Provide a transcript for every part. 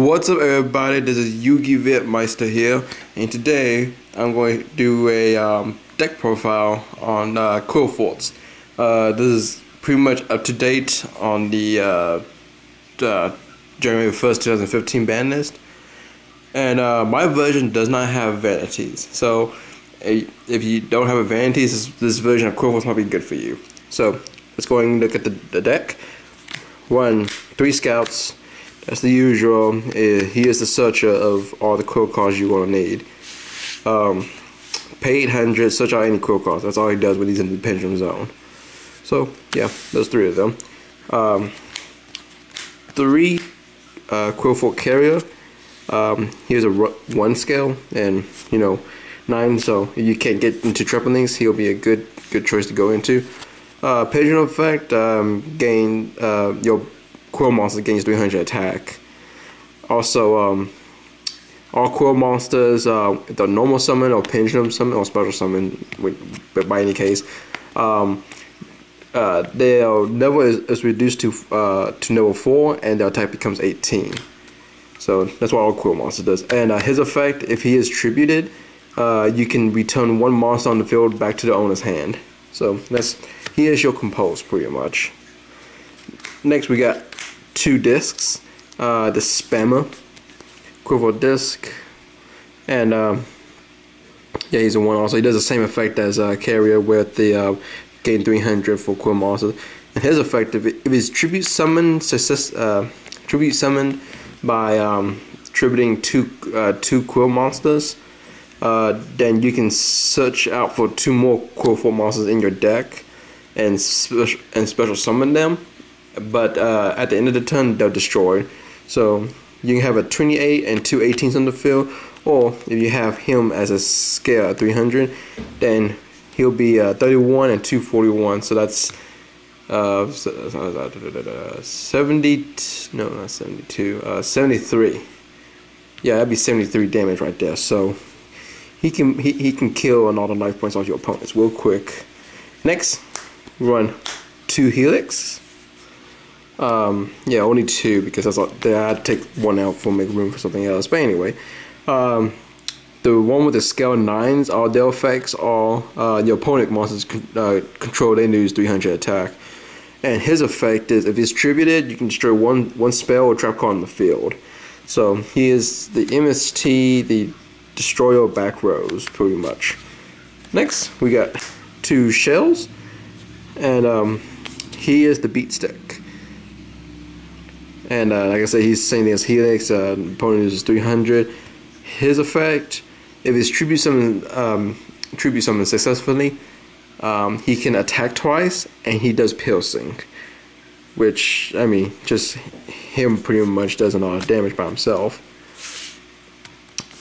What's up, everybody? This is Qliphoth Meister here, and today I'm going to do a deck profile on Qliphoths. This is pretty much up to date on the January 1st, 2015 ban list, and my version does not have vanities. So if you don't have a vanities, this version of Qliphoths might be good for you. So let's go and look at the deck. 3 scouts. That's the usual. He is the searcher of all the quill cards you're going to need. Pay 800, search out any quill cards. That's all he does when he's in the pendulum zone. So, yeah, those 3 of them. 3 Qliphoth carrier. Here's a 1 scale, and 9. So if you can't get into trampolines, he'll be a good choice to go into. Pendulum effect. Gain your quill monster gains 300 attack. Also, all quill monsters, the normal summon or pendulum summon or special summon, but by any case, their level is reduced to level 4, and their attack becomes 18. So that's what all quill monster does. And his effect, if he is tributed, you can return 1 monster on the field back to the owner's hand. So he is your compose pretty much. Next we got 2 discs, the spammer, Qliphoth disc, and yeah, he's a 1 also. He does the same effect as carrier with the gain 300 for quill monsters. And his effect, if it's tribute summoned by tributing two quill monsters, then you can search out for 2 more Qliphoth monsters in your deck and special summon them. But at the end of the turn, they're destroyed. So you can have a 28 and 2 18s on the field, or if you have him as a scale at 300, then he'll be 31 and 2 41. So that's 70. No, not 72. 73. Yeah, that'd be 73 damage right there. So he can kill and all the life points off your opponents real quick. Next, run 2 Helix. Yeah, only 2 because I had to take 1 out for make room for something else. But anyway, the one with the scale 9s, all their effects, all your opponent monsters control, they lose 300 attack. And his effect is, if it's tributed, you can destroy one spell or trap card on the field. So he is the MST, the destroyer of back rows, pretty much. Next, we got 2 shells, and he is the beat stick. And like I said, he's the same thing as Helix. Opponent uses 300. His effect, if it's tribute summon successfully, he can attack twice, and he does piercing, which, I mean, just him pretty much does a lot of damage by himself.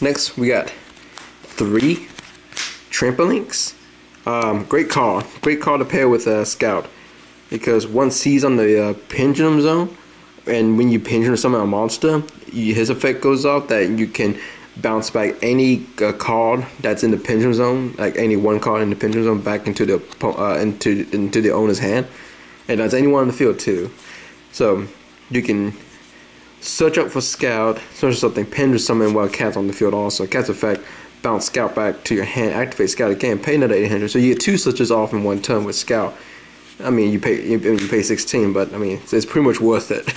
Next, we got 3 Trampolinks. Great card to pair with a Scout, because once he's on the pendulum zone, and when you pendulum summon a monster, his effect goes off that you can bounce back any card that's in the pendulum zone, like any 1 card in the pendulum zone, back into the into the owner's hand, and that's anyone on the field too. So you can search up for Scout, search something, pendulum summon while Cat's on the field also. Cat's effect, bounce Scout back to your hand, activate Scout again, pay another 800. So you get 2 searches off in 1 turn with Scout. I mean, you pay 16, but I mean, it's pretty much worth it.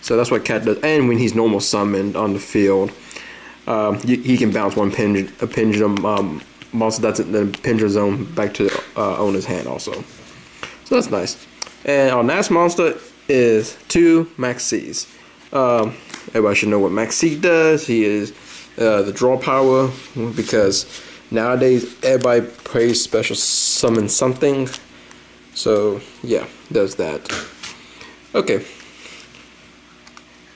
So that's what Cat does. And when he's normal summoned on the field, he can bounce a pendulum monster that's in the pendulum zone back to the owner's hand also. So that's nice. And our last monster is 2 Max C's. Everybody should know what Max C does. He is the draw power, because nowadays everybody plays special summon something. So yeah, does that. Okay.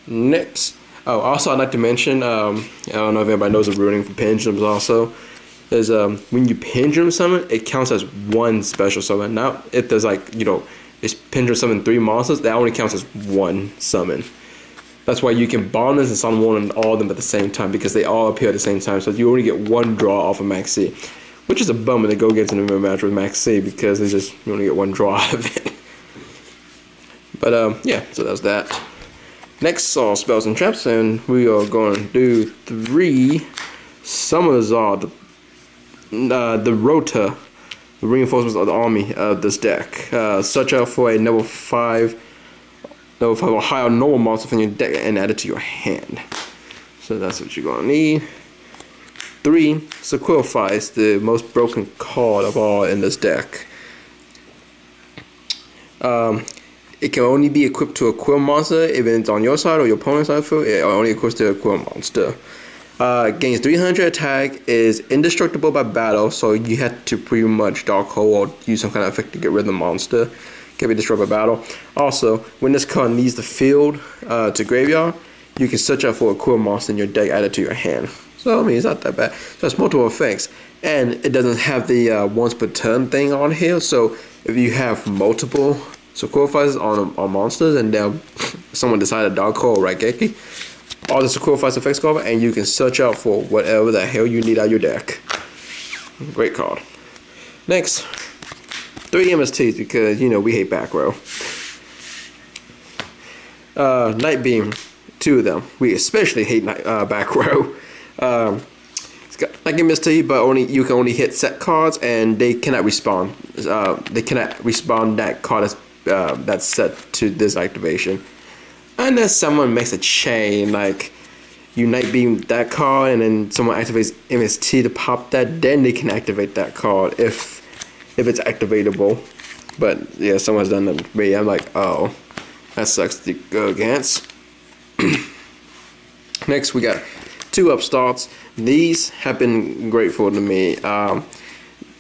Next, also I'd like to mention, I don't know if everybody knows the ruling for pendulums also, is when you pendulum summon, it counts as 1 special summon. Now if there's it's pendulum summon 3 monsters, that only counts as 1 summon. That's why you can bonus and summon 1 on all of them at the same time, because they all appear at the same time. So you only get 1 draw off of Max C, which is a bummer to go get in a match with Max C, because you only get 1 draw out of it. But yeah, so that's that. Next, spells and traps, and we are going to do 3 summons are the Rota, the reinforcements of the army of this deck. Search out for a level 5 or higher normal monster from your deck and add it to your hand. So that's what you're gonna need. 3, Qliphoth is the most broken card of all in this deck. It can only be equipped to a Quill monster if it's on your side or your opponent's side field. It only equips to a Quill monster. Gains 300 attack, is indestructible by battle, so you have to pretty much dark hole or use some kind of effect to get rid of the monster. Can be destroyed by battle. Also, when this card leaves the field to graveyard, you can search out for a Quill monster in your deck, add it to your hand. So I mean, it's not that bad. So it's multiple effects, and it doesn't have the once per turn thing on here. So if you have multiple Qliphoths on monsters, and then someone decided to dark hole or Raigeki, all the Qliphoth effects cover, and you can search out for whatever the hell you need out of your deck. Great card. Next, 3 MSTs, because you know we hate back row. Night Beam, 2 of them. We especially hate back row. It's got like MST, but you can only hit set cards, and they cannot respawn. They cannot respawn that card that's set to this activation. Unless someone makes a chain, like you Night Beam that card, and then someone activates MST to pop that, then they can activate that card if it's activatable. But yeah, someone's done that with me. I'm like, oh, that sucks to go against. Next, we got 2 upstarts. These have been grateful to me.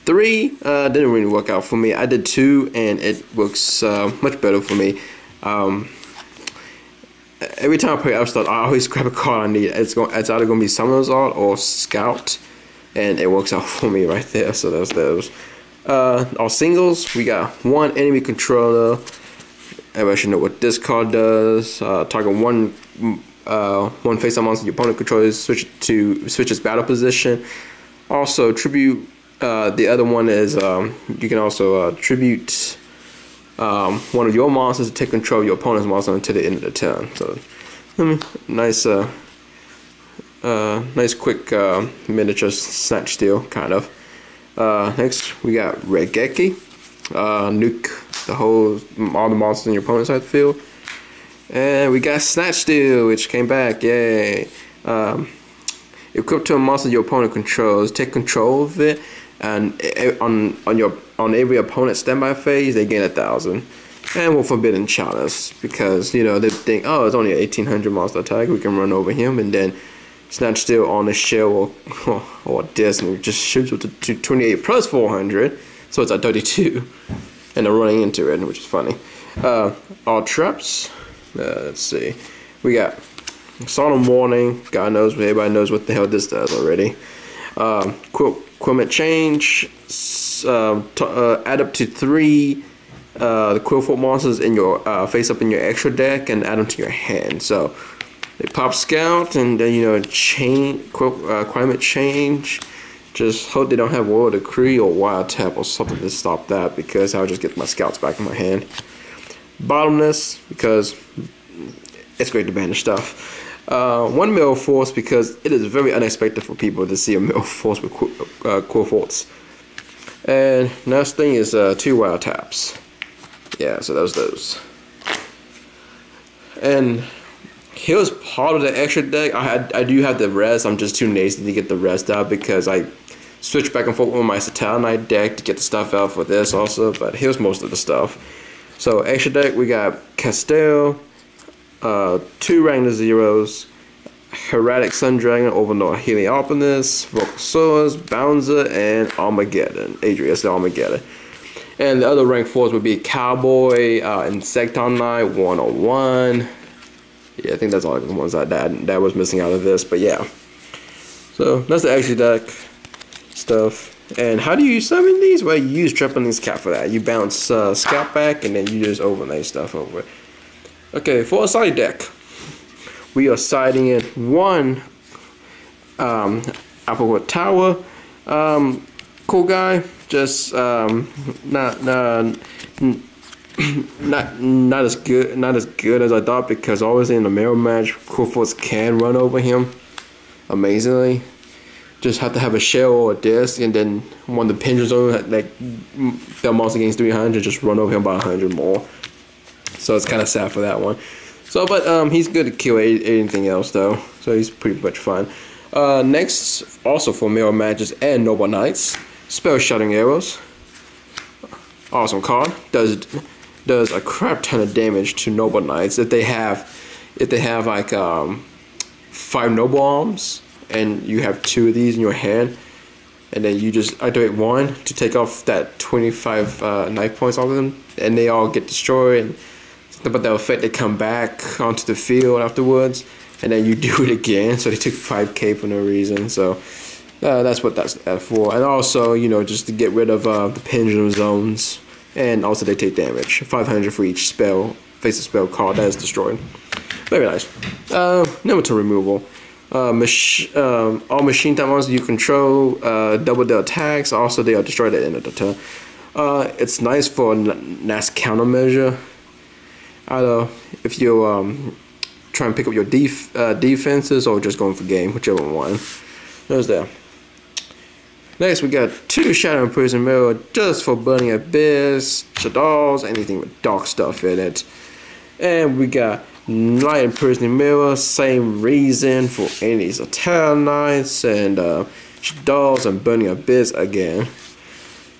3 didn't really work out for me. I did 2, and it works much better for me. Every time I play upstart, I always grab a card I need. It's either gonna be Summoner's Art or Scout, and it works out for me right there. So that's those. Our singles, we got 1 enemy controller. Everybody should know what this card does. Target one face-up monster your opponent controls, switches battle position. Also tribute. The other one is you can also tribute one of your monsters to take control of your opponent's monster until the end of the turn. So, nice, nice quick miniature snatch steal, kind of. Next, we got Raigeki. Nuke all the monsters in your opponent's side of the field. And we got Snatch Steal, which came back, yay. Equipped to a monster your opponent controls, take control of it, and on every opponent's standby phase, they gain 1,000. And with Forbidden Chalice, because you know they think, oh, it's only an 1800 monster attack, we can run over him, and then Snatch Steal on the shell or disc, and just shoots with the 28 plus 400, so it's at 32, and they're running into it, which is funny. All traps. Let's see. We got Solemn Warning. God knows, everybody knows what the hell this does already. Equipment change. Add up to 3 the Qliphoth monsters in your face up in your extra deck and add them to your hand. So they pop Scout, and then climate change. Just hope they don't have World Decree or Wild Tap or something to stop that, because I'll just get my Scouts back in my hand. Bottomless, because it's great to banish stuff. 1 mill force, because it is very unexpected for people to see a mill force with Qliphoths. And next thing is 2 wild taps. Yeah, so those. And here's part of the extra deck. I do have the rest. I'm just too lazy to get the rest out, because I switch back and forth with my Satanite deck to get the stuff out for this also. But here's most of the stuff. So extra deck, we got Castell, 2 Ragnar Zeros, Heretic Sun Dragon, Overlord Heliopolis, Vocal Swords, Bouncer, and Armageddon. Adrius the Armageddon. And the other rank 4s would be Cowboy, Insectonite, 101. Yeah, I think that's all the ones that was missing out of this, but yeah. So that's the extra deck stuff. And how do you summon these? Well, you use Trampoline's Cap for that. You bounce Scout back, and then you just overlay stuff over it. Okay, for a side deck, we are siding in 1 Applewood Tower. Cool guy, just not as good as I thought, because always in the mirror match, Qliphoth can run over him amazingly. Just have to have a shell or a disc, and then when the pendulum zone, like the monster gains 300, just run over him by 100 more. So it's kind of sad for that one. So, but he's good to kill anything else though. So he's pretty much fine. Next, also for mirror matches and noble knights, spell shattering arrows. Awesome card. Does a crap ton of damage to noble knights if they have like 5 noble arms, and you have 2 of these in your hand, and then you just activate 1 to take off that 25 knife points off of them, and they all get destroyed. And but the effect, they come back onto the field afterwards, and then you do it again. So they took 5k for no reason. So that's what that's for. And also, you know, just to get rid of the pendulum zones, and also they take damage. 500 for each spell, face a spell card that is destroyed. Very nice. Nemeton removal. All machine type monsters you control double their attacks. Also, they are destroyed at the end of the turn. It's nice for a nice countermeasure. Either if you try and pick up your defenses, or just going for game, whichever one. There's that. Next, we got 2 Shadow Imprison Mirror just for Burning Abyss, Shadows, anything with dark stuff in it. And we got Light Imprisoning Mirror, same reason for any Eternal Knights, and Shadows and Burning Abyss again.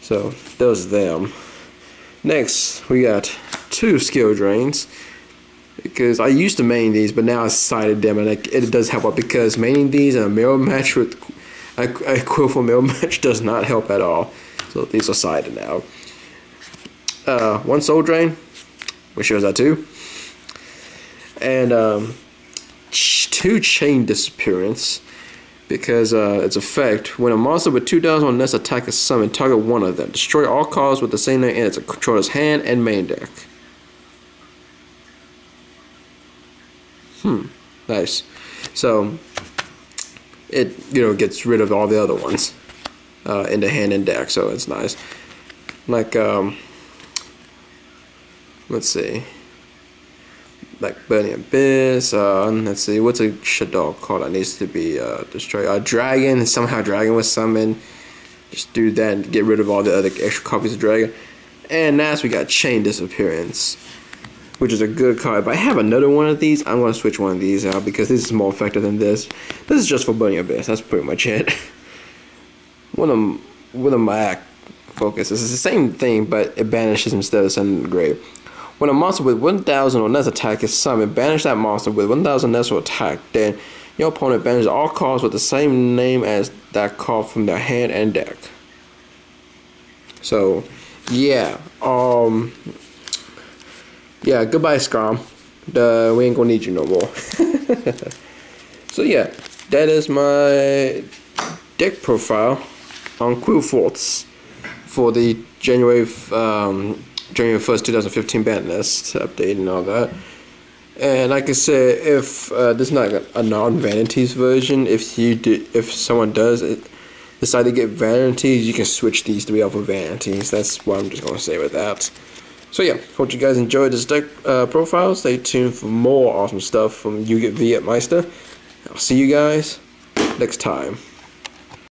So, those are them. Next, we got 2 skill drains, because I used to main these, but now I sided them, and it does help out, because maining these in a mirror match with a Qliphoth mirror match does not help at all. So these are sided now. 1 soul drain, which shows that too, and 2 chain disappearance, because its effect: when a monster with 2,000 or less attack is summoned, target one of them. Destroy all cards with the same name in its controller's hand and main deck. Nice. So it, you know, gets rid of all the other ones in the hand and deck, so it's nice. Like let's see, like Burning Abyss. Let's see, what's a shadow card that needs to be destroyed? A dragon. Somehow dragon was summoned. Just do that and get rid of all the other extra copies of dragon. And last, we got chain disappearance, which is a good card. If I have another one of these, I'm going to switch one of these out, because this is more effective than this. This is just for Burning Abyss. That's pretty much it. One of my focuses is the same thing, but it banishes instead of sending to the grave. When a monster with 1,000 or less attack is summoned, banish that monster with 1,000 less attack. Then your opponent banishes all cards with the same name as that card from their hand and deck. So, yeah. Yeah, goodbye, Scrum. We ain't gonna need you no more. So yeah, that is my deck profile on Qliphoth for the January 1st, 2015 ban list update and all that. And like I said, if this is not a non-vanities version, if someone does decide to get vanities, you can switch these 3 out for vanities. That's what I'm just gonna say with that. So yeah, hope you guys enjoyed this deck profile. Stay tuned for more awesome stuff from You Get V at Meister. I'll see you guys next time.